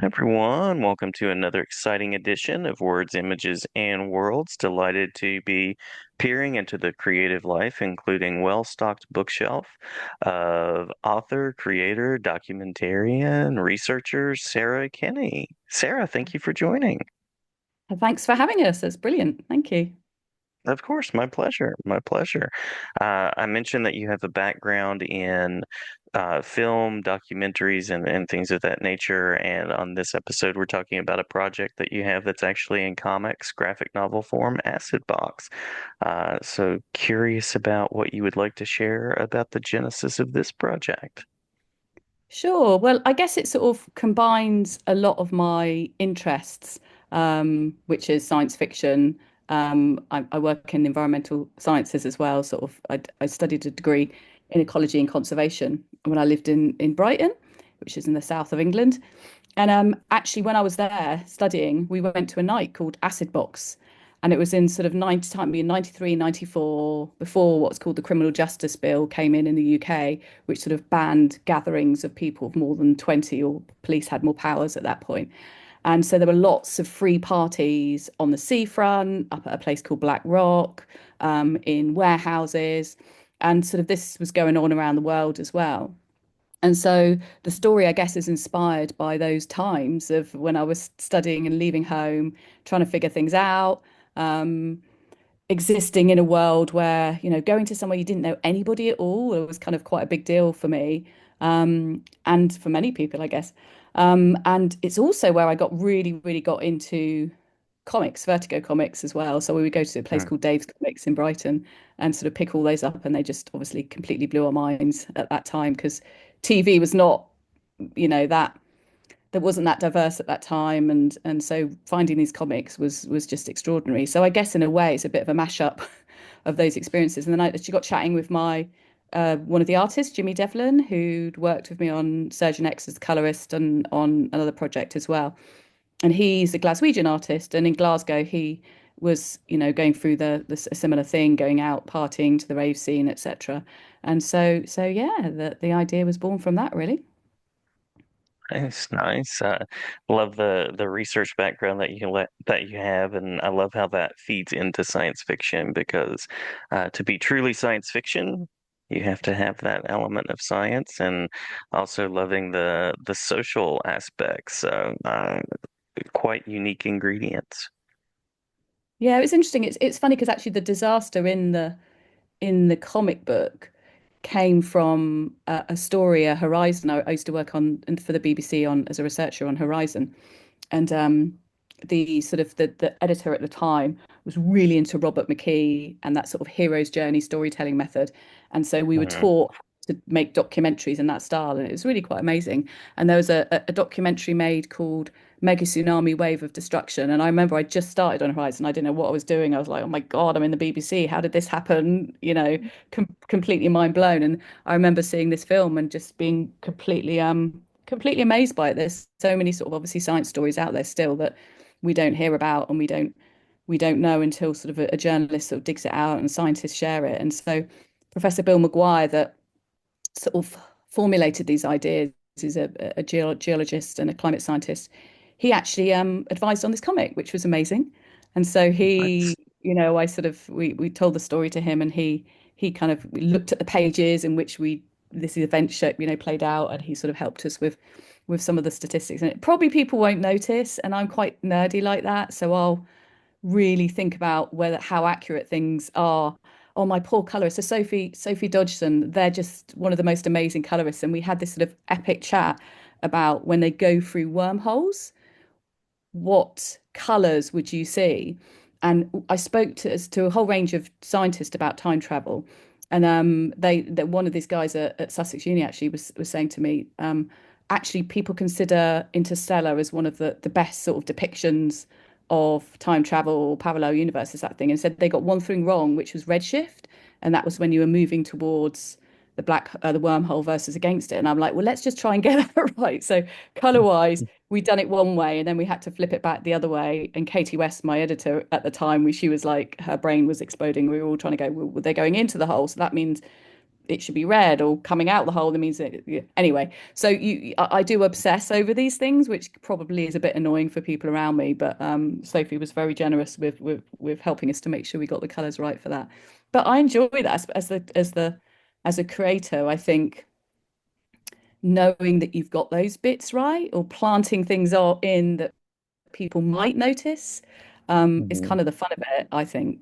Hi everyone, welcome to another exciting edition of Words, Images, and Worlds. Delighted to be peering into the creative life, including well-stocked bookshelf of author, creator, documentarian, researcher Sara Kenney. Sara, thank you for joining. Thanks for having us. That's brilliant. Thank you. Of course, my pleasure. My pleasure. I mentioned that you have a background in film, documentaries, and things of that nature. And on this episode, we're talking about a project that you have that's actually in comics, graphic novel form, Acid Box. So curious about what you would like to share about the genesis of this project. Sure. Well, I guess it sort of combines a lot of my interests, which is science fiction. I work in environmental sciences as well. I studied a degree in ecology and conservation when I lived in Brighton, which is in the south of England. And actually, when I was there studying, we went to a night called Acid Box. And it was in sort of 90 time, in 93, 94, before what's called the Criminal Justice Bill came in the UK, which sort of banned gatherings of people of more than 20, or police had more powers at that point. And so there were lots of free parties on the seafront, up at a place called Black Rock, in warehouses. And sort of this was going on around the world as well. And so the story, I guess, is inspired by those times of when I was studying and leaving home, trying to figure things out, um, existing in a world where, going to somewhere you didn't know anybody at all, it was kind of quite a big deal for me, and for many people, I guess. And it's also where I really got into comics, Vertigo comics as well. So we would go to a place Hmm. called Dave's Comics in Brighton and sort of pick all those up, and they just obviously completely blew our minds at that time because TV was not, that there wasn't that diverse at that time, and so finding these comics was just extraordinary. So I guess in a way it's a bit of a mashup of those experiences. And then I actually got chatting with my one of the artists, Jimmy Devlin, who'd worked with me on Surgeon X as the colorist and on another project as well. And he's a Glaswegian artist, and in Glasgow he was, going through a similar thing, going out partying to the rave scene, etc. And so yeah, the idea was born from that, really. Nice, nice. Love the research background that you have, and I love how that feeds into science fiction because to be truly science fiction, you have to have that element of science, and also loving the social aspects. Quite unique ingredients. Yeah, it's interesting. It's funny because actually the disaster in the comic book came from a story, a Horizon. I used to work on for the BBC on as a researcher on Horizon, and the sort of the editor at the time was really into Robert McKee and that sort of hero's journey storytelling method, and so we were Mhm. taught to make documentaries in that style, and it was really quite amazing. And there was a documentary made called Mega Tsunami Wave of Destruction, and I remember I just started on Horizon. I didn't know what I was doing. I was like, oh my God, I'm in the BBC. How did this happen? Completely mind blown. And I remember seeing this film and just being completely amazed by it. There's so many sort of obviously science stories out there still that we don't hear about, and we don't know until sort of a journalist sort of digs it out and scientists share it. And so Professor Bill Maguire, that sort of formulated these ideas, is a geologist and a climate scientist. He actually advised on this comic, which was amazing. And so he, Nice. I sort of we told the story to him, and he kind of looked at the pages in which this event show, played out, and he sort of helped us with some of the statistics. And it, probably people won't notice, and I'm quite nerdy like that, so I'll really think about whether how accurate things are. Oh, my poor colorist. So Sophie Dodgson, they're just one of the most amazing colorists. And we had this sort of epic chat about when they go through wormholes, what colors would you see? And I spoke to a whole range of scientists about time travel. And that one of these guys at Sussex Uni actually was saying to me, actually people consider Interstellar as one of the best sort of depictions of time travel or parallel universes, that thing, and said they got one thing wrong, which was redshift, and that was when you were moving towards the wormhole versus against it. And I'm like, well, let's just try and get that right. So color wise, we'd done it one way, and then we had to flip it back the other way. And Katie West, my editor at the time, she was like, her brain was exploding. We were all trying to go, well, they're going into the hole, so that means it should be red, or coming out the hole that means it, yeah. Anyway, so I do obsess over these things, which probably is a bit annoying for people around me, but Sophie was very generous with helping us to make sure we got the colors right for that. But I enjoy that as a creator. I think knowing that you've got those bits right, or planting things all in that people might notice, is Mhm. kind of the fun of it, I think.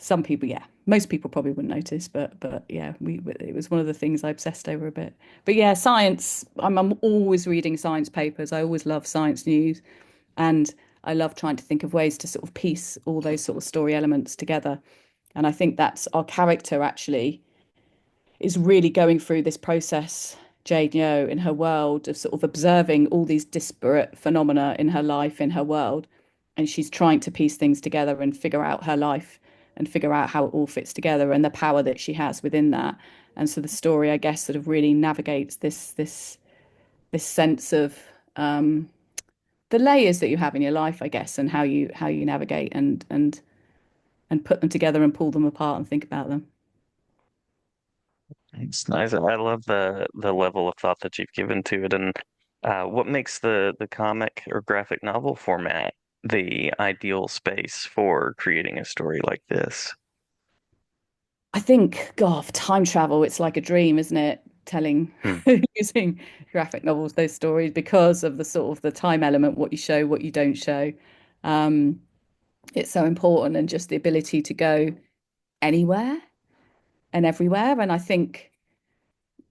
Some people, yeah, most people probably wouldn't notice, but yeah, it was one of the things I obsessed over a bit. But yeah, science, I'm always reading science papers. I always love science news, and I love trying to think of ways to sort of piece all those sort of story elements together. And I think that's our character actually is really going through this process, Jade Yo, in her world of sort of observing all these disparate phenomena in her life, in her world. And she's trying to piece things together and figure out her life and figure out how it all fits together and the power that she has within that. And so the story, I guess, sort of really navigates this sense of the layers that you have in your life, I guess, and how you navigate and put them together and pull them apart and think about them. It's nice. I love the level of thought that you've given to it, and what makes the comic or graphic novel format the ideal space for creating a story like this. I think, God, time travel, it's like a dream, isn't it? Telling, Hmm. using graphic novels, those stories, because of the sort of the time element, what you show, what you don't show. Um, it's so important, and just the ability to go anywhere and everywhere. And I think,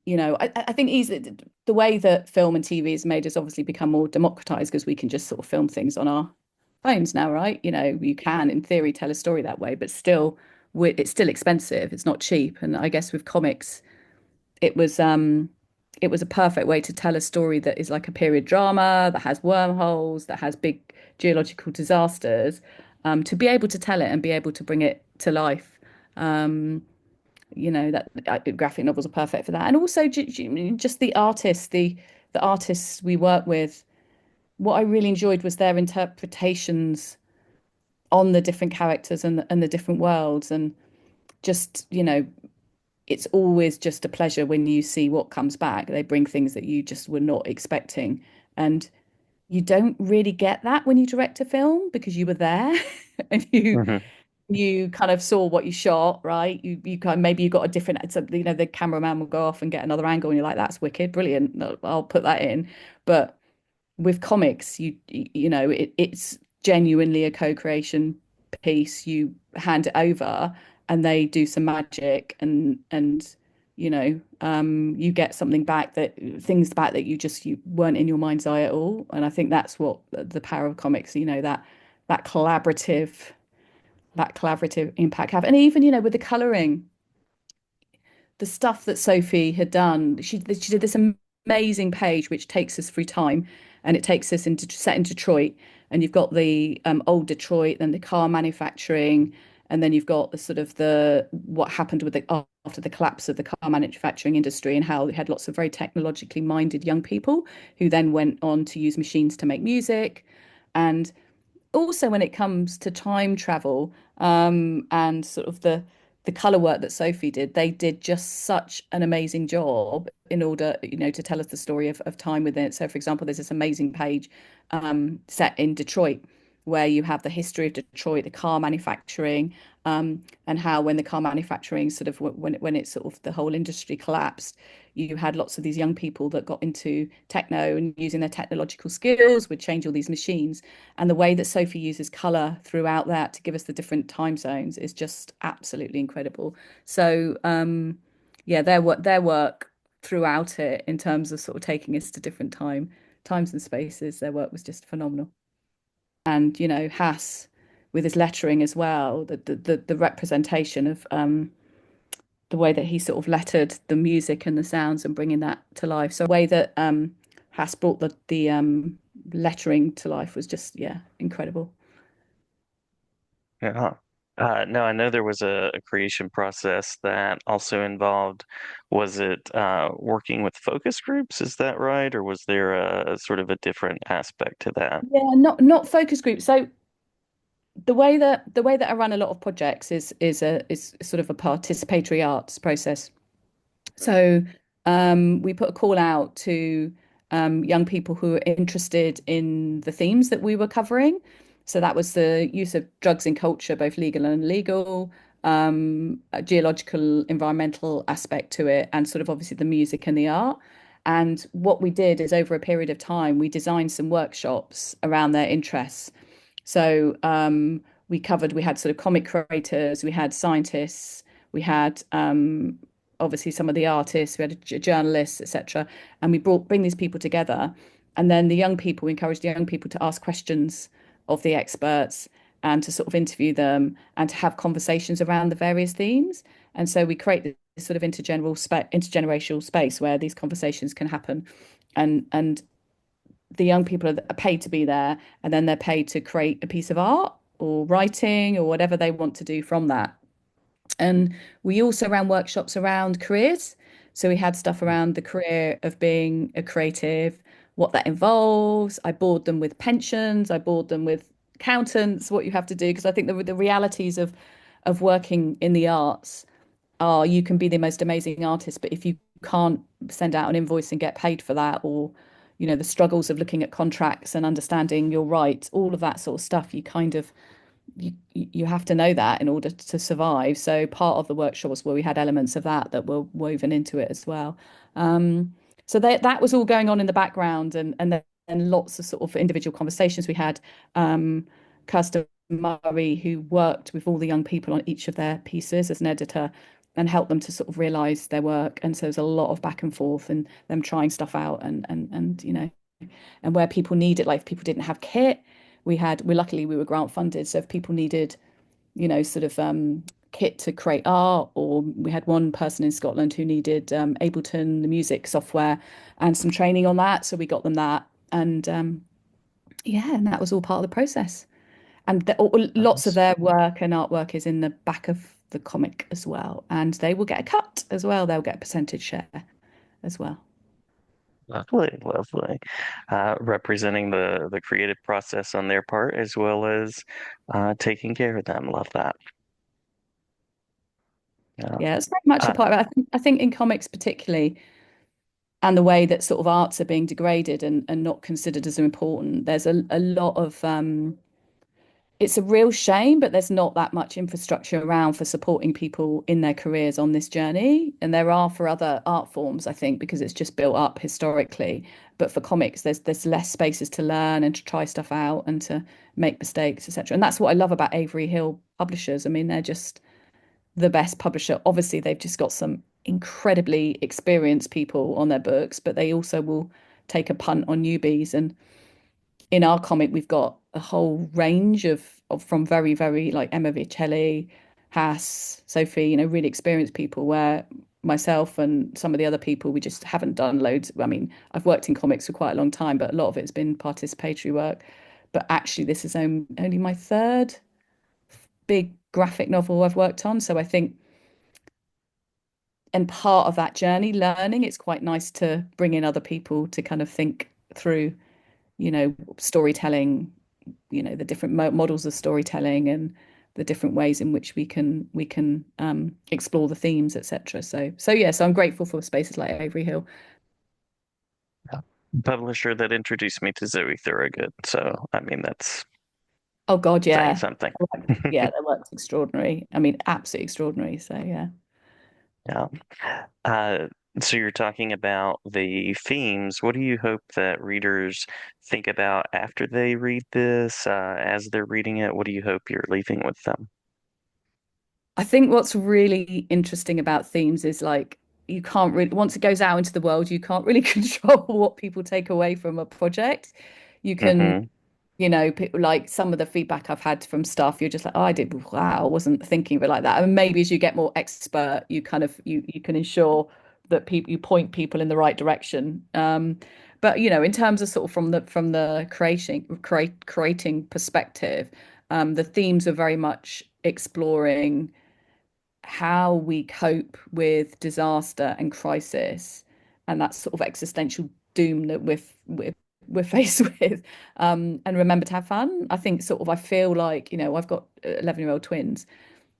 I think easily the way that film and TV is made has obviously become more democratized because we can just sort of film things on our phones now, right? You can, in theory, tell a story that way, but still, it's still expensive. It's not cheap. And I guess with comics, it was um it was a perfect way to tell a story that is like a period drama, that has wormholes, that has big geological disasters, to be able to tell it and be able to bring it to life. Um, that graphic novels are perfect for that. And also just the artists we work with. What I really enjoyed was their interpretations on the different characters and the different worlds, and just, it's always just a pleasure when you see what comes back. They bring things that you just were not expecting. And you don't really get that when you direct a film because you were there and Hmm. you kind of saw what you shot, right? You kind of, maybe you got a different, the cameraman will go off and get another angle and you're like, that's wicked, brilliant. No, I'll put that in. But with comics, it's genuinely a co-creation piece. You hand it over and they do some magic, and you get things back that you weren't in your mind's eye at all. And I think that's what the power of comics, that collaborative that collaborative impact have. And even, with the coloring, the stuff that Sophie had done, she did this amazing page which takes us through time, and it takes us into set in Detroit, and you've got the old Detroit, then the car manufacturing, and then you've got the sort of the what happened with the after the collapse of the car manufacturing industry, and how they had lots of very technologically minded young people who then went on to use machines to make music. And also when it comes to time travel, and sort of the color work that Sophie did, they did just such an amazing job in order, to tell us the story of time within it. So, for example, there's this amazing page set in Detroit where you have the history of Detroit, the car manufacturing, and how when the car manufacturing sort of when it sort of the whole industry collapsed, you had lots of these young people that got into techno and using their technological skills would change all these machines. And the way that Sophie uses color throughout that to give us the different time zones is just absolutely incredible. So, yeah, their work throughout it, in terms of sort of taking us to different times and spaces, their work was just phenomenal. And Haas with his lettering as well, the representation of the way that he sort of lettered the music and the sounds and bringing that to life. So the way that Haas brought the lettering to life was just, yeah, incredible. Yeah. No, I know there was a creation process that also involved, was it working with focus groups? Is that right? Or was there a sort of a different aspect to that? Yeah, not focus groups. So the way that I run a lot of projects is sort of a participatory arts process. So we put a call out to young people who are interested in the themes that we were covering. So that was the use of drugs in culture, both legal and illegal, a geological, environmental aspect to it, and sort of obviously the music and the art. And what we did is over a period of time, we designed some workshops around their interests. So we had sort of comic creators, we had scientists, we had obviously some of the artists, we had journalists, etc. And bring these people together. And then the young people, we encouraged the young people to ask questions of the experts and to sort of interview them and to have conversations around the various themes. And so we create this sort of intergenerational space where these conversations can happen. And the young people are paid to be there, and then they're paid to create a piece of art or writing or whatever they want to do from that. And we also ran workshops around careers. So we had stuff around the career of being a creative, what that involves. I bored them with pensions, I bored them with accountants, what you have to do, because I think the realities of working in the arts are you can be the most amazing artist, but if you can't send out an invoice and get paid for that, or the struggles of looking at contracts and understanding your rights, all of that sort of stuff, you have to know that in order to survive. So part of the workshops where we had elements of that were woven into it as well. Um, so that was all going on in the background, and then lots of sort of individual conversations. We had Kirsten Murray, who worked with all the young people on each of their pieces as an editor and helped them to sort of realize their work. And so there's a lot of back and forth and them trying stuff out and and where people need it, like if people didn't have kit, we luckily we were grant funded. So if people needed, sort of kit to create art, or we had one person in Scotland who needed Ableton, the music software, and some training on that. So we got them that. And yeah, and that was all part of the process. And lots of Nice. their work and artwork is in the back of the comic as well. And they will get a cut as well. They'll get a percentage share as well. Lovely, lovely. Representing the creative process on their part as well as taking care of them. Love that. Yeah. Yeah, it's very much a Uh, part of it. I think in comics particularly, and the way that sort of arts are being degraded and not considered as important, there's a lot of it's a real shame, but there's not that much infrastructure around for supporting people in their careers on this journey. And there are for other art forms, I think, because it's just built up historically. But for comics, there's less spaces to learn and to try stuff out and to make mistakes, etc. And that's what I love about Avery Hill publishers. I mean, they're just the best publisher. Obviously, they've just got some incredibly experienced people on their books, but they also will take a punt on newbies. And in our comic, we've got a whole range of from very, very like Emma Vicelli, Hass, Sophie, really experienced people where myself and some of the other people, we just haven't done loads. I mean, I've worked in comics for quite a long time, but a lot of it's been participatory work. But actually, this is only my third big graphic novel I've worked on. So I think, and part of that journey, learning, it's quite nice to bring in other people to kind of think through, storytelling, the different models of storytelling and the different ways in which we can explore the themes, etc. So yeah, so I'm grateful for spaces like Avery Hill. yeah. Publisher that introduced me to Zoe Thorogood. So, I mean, that's Oh God, saying yeah. something. Yeah, their work's extraordinary. I mean, absolutely extraordinary. So yeah. Yeah. Uh, so you're talking about the themes. What do you hope that readers think about after they read this, as they're reading it? What do you hope you're leaving with them? I think what's really interesting about themes is like you can't really, once it goes out into the world, you can't really control what people take away from a project. You can, Hmm. like some of the feedback I've had from staff, you're just like, oh, wow, I wasn't thinking of it like that. And maybe as you get more expert, you kind of you can ensure that people you point people in the right direction. But in terms of sort of from the creating perspective, the themes are very much exploring how we cope with disaster and crisis and that sort of existential doom that we're faced with, and remember to have fun. I think sort of I feel like I've got 11-year-old twins,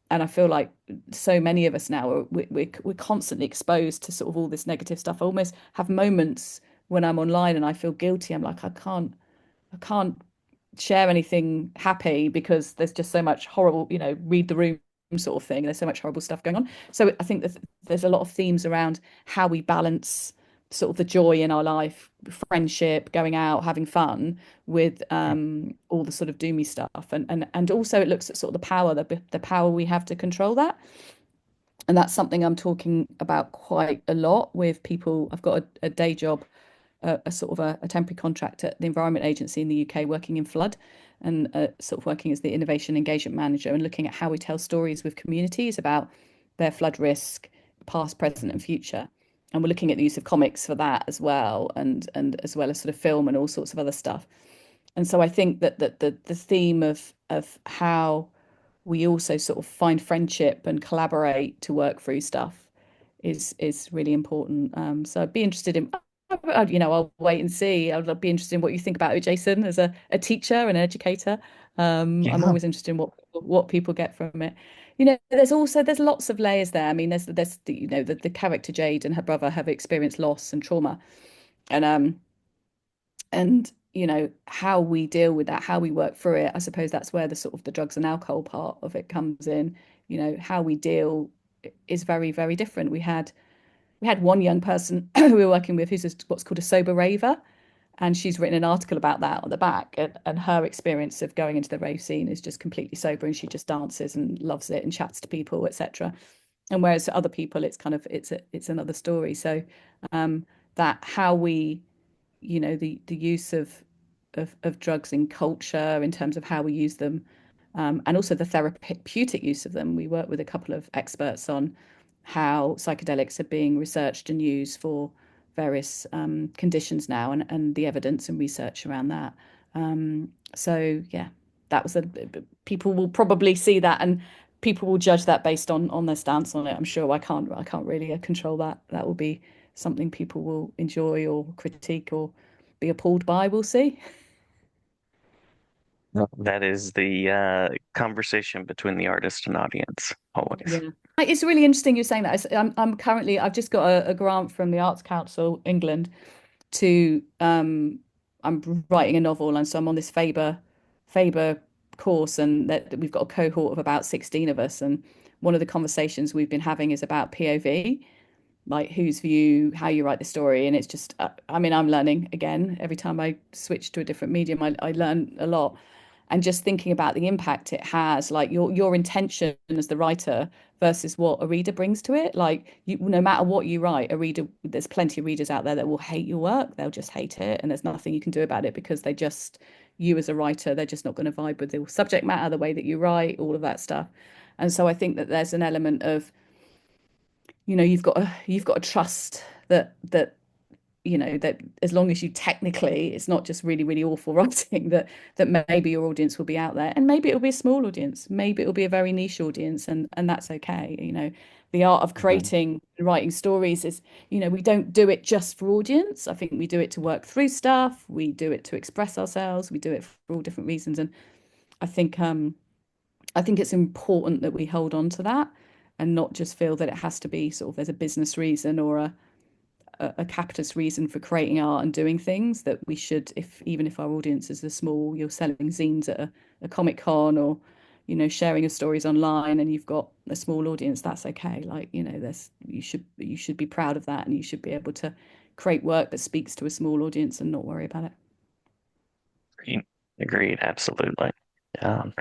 And I feel like so many of us now we're constantly exposed to sort of all this negative stuff. I almost have moments when I'm online and I feel guilty. I'm like, I can't share anything happy because there's just so much horrible, read the room sort of thing. There's so much horrible stuff going on. So I think that there's a lot of themes around how we balance sort of the joy in our life, friendship, going out, having fun with all the sort of doomy stuff. And also it looks at sort of the power we have to control that. And that's something I'm talking about quite a lot with people. I've got a day job, a sort of a temporary contract at the Environment Agency in the UK, working in flood and sort of working as the innovation engagement manager and looking at how we tell stories with communities about their flood risk, past, present, and future. And we're looking at the use of comics for that as well, and as well as sort of film and all sorts of other stuff. And so I think that the theme of how we also sort of find friendship and collaborate to work through stuff is really important. So I'd be interested in, I'll wait and see. I'll be interested in what you think about it, Jason, as a teacher and an educator. I'm Yeah. always interested in what people get from it. There's lots of layers there. I mean, there's the character Jade and her brother have experienced loss and trauma, and how we deal with that, how we work through it. I suppose that's where the sort of the drugs and alcohol part of it comes in. How we deal is very, very different. We had one young person who we were working with who's what's called a sober raver, and she's written an article about that on the back, and her experience of going into the rave scene is just completely sober, and she just dances and loves it and chats to people, etc. And whereas for other people it's another story. So that how we the use of drugs in culture in terms of how we use them, and also the therapeutic use of them. We work with a couple of experts on how psychedelics are being researched and used for various conditions now, and the evidence and research around that. So yeah, that was a people will probably see that, and people will judge that based on their stance on it. I'm sure I can't really control that. That will be something people will enjoy or critique or be appalled by. We'll see. That is the conversation between the artist and audience, always. Yeah. It's really interesting you're saying that. I've just got a grant from the Arts Council England to I'm writing a novel, and so I'm on this Faber course, and that we've got a cohort of about 16 of us, and one of the conversations we've been having is about POV, like whose view, how you write the story. And it's just I mean, I'm learning again every time I switch to a different medium. I learn a lot, and just thinking about the impact it has, like your intention as the writer versus what a reader brings to it. Like, no matter what you write, a reader, there's plenty of readers out there that will hate your work. They'll just hate it, and there's nothing you can do about it because you as a writer, they're just not going to vibe with the subject matter, the way that you write, all of that stuff. And so I think that there's an element of, you've got to trust that as long as you technically, it's not just really, really awful writing, that maybe your audience will be out there, and maybe it'll be a small audience, maybe it'll be a very niche audience, and that's okay. The art of Mhm. creating and writing stories is, we don't do it just for audience. I think we do it to work through stuff, we do it to express ourselves, we do it for all different reasons. And I think it's important that we hold on to that and not just feel that it has to be sort of there's a business reason or a capitalist reason for creating art and doing things. That we should, if even if our audiences are small, you're selling zines at a Comic Con, or sharing your stories online, and you've got a small audience, that's okay. Like, there's you should be proud of that, and you should be able to create work that speaks to a small audience and not worry about it. Agreed. Agreed, absolutely. Um,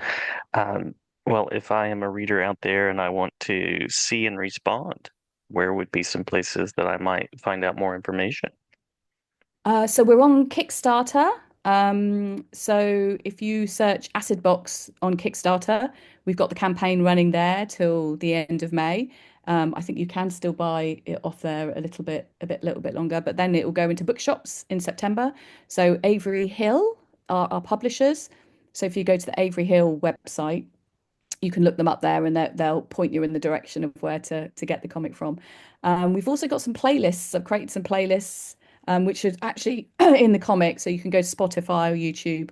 um, well, if I am a reader out there and I want to see and respond, where would be some places that I might find out more information? So we're on Kickstarter. So if you search Acid Box on Kickstarter, we've got the campaign running there till the end of May. I think you can still buy it off there little bit longer, but then it will go into bookshops in September. So Avery Hill are our publishers. So if you go to the Avery Hill website, you can look them up there, and they'll point you in the direction of where to get the comic from. We've also got some playlists. I've created some playlists, which is actually in the comic, so you can go to Spotify or YouTube.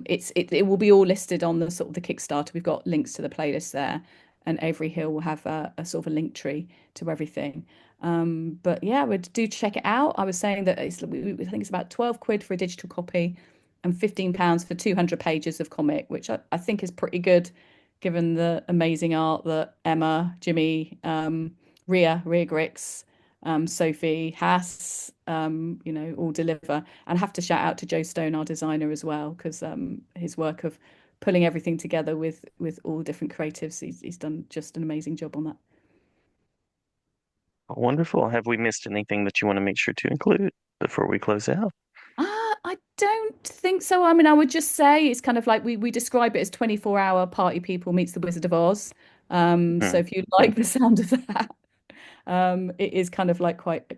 It will be all listed on the sort of the Kickstarter. We've got links to the playlist there. and Avery Hill will have a sort of a link tree to everything. But yeah, would do check it out. I was saying that I think it's about 12 quid for a digital copy and £15 for 200 pages of comic, which I think is pretty good given the amazing art that Emma, Jimmy, Ria Grix, Sophie, Hass, all deliver. And have to shout out to Joe Stone, our designer, as well, because his work of pulling everything together with all different creatives, he's done just an amazing job on that. Wonderful. Have we missed anything that you want to make sure to include before we close out? I don't think so. I mean, I would just say it's kind of like we describe it as 24-hour party people meets the Wizard of Oz. So Hmm. if you like the sound of that, it is kind of like quite a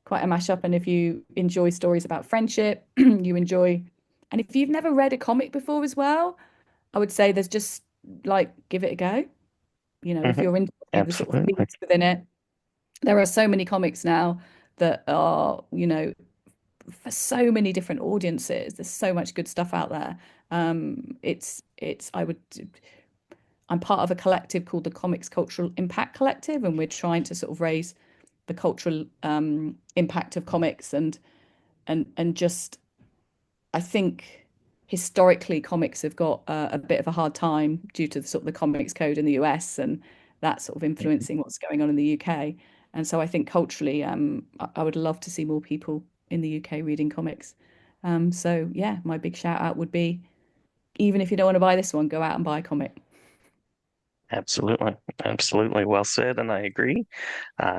mashup. And if you enjoy stories about friendship, you enjoy, and if you've never read a comic before as well, I would say there's just like give it a go. If Hmm. you're into the sort of Absolutely. themes within it, there are so many comics now that are, for so many different audiences. There's so much good stuff out there. It's I'm part of a collective called the Comics Cultural Impact Collective, and we're trying to sort of raise the cultural impact of comics and just I think historically comics have got a bit of a hard time due to the sort of the comics code in the US and that sort of influencing what's going on in the UK. And so I think culturally, I would love to see more people in the UK reading comics. So yeah, my big shout out would be even if you don't want to buy this one, go out and buy a comic. Absolutely. Absolutely. Well said, and I agree.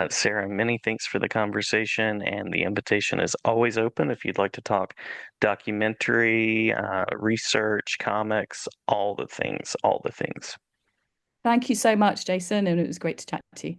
Sarah, many thanks for the conversation, and the invitation is always open if you'd like to talk documentary, research, comics, all the things, all the things. Thank you so much, Jason, and it was great to chat to you.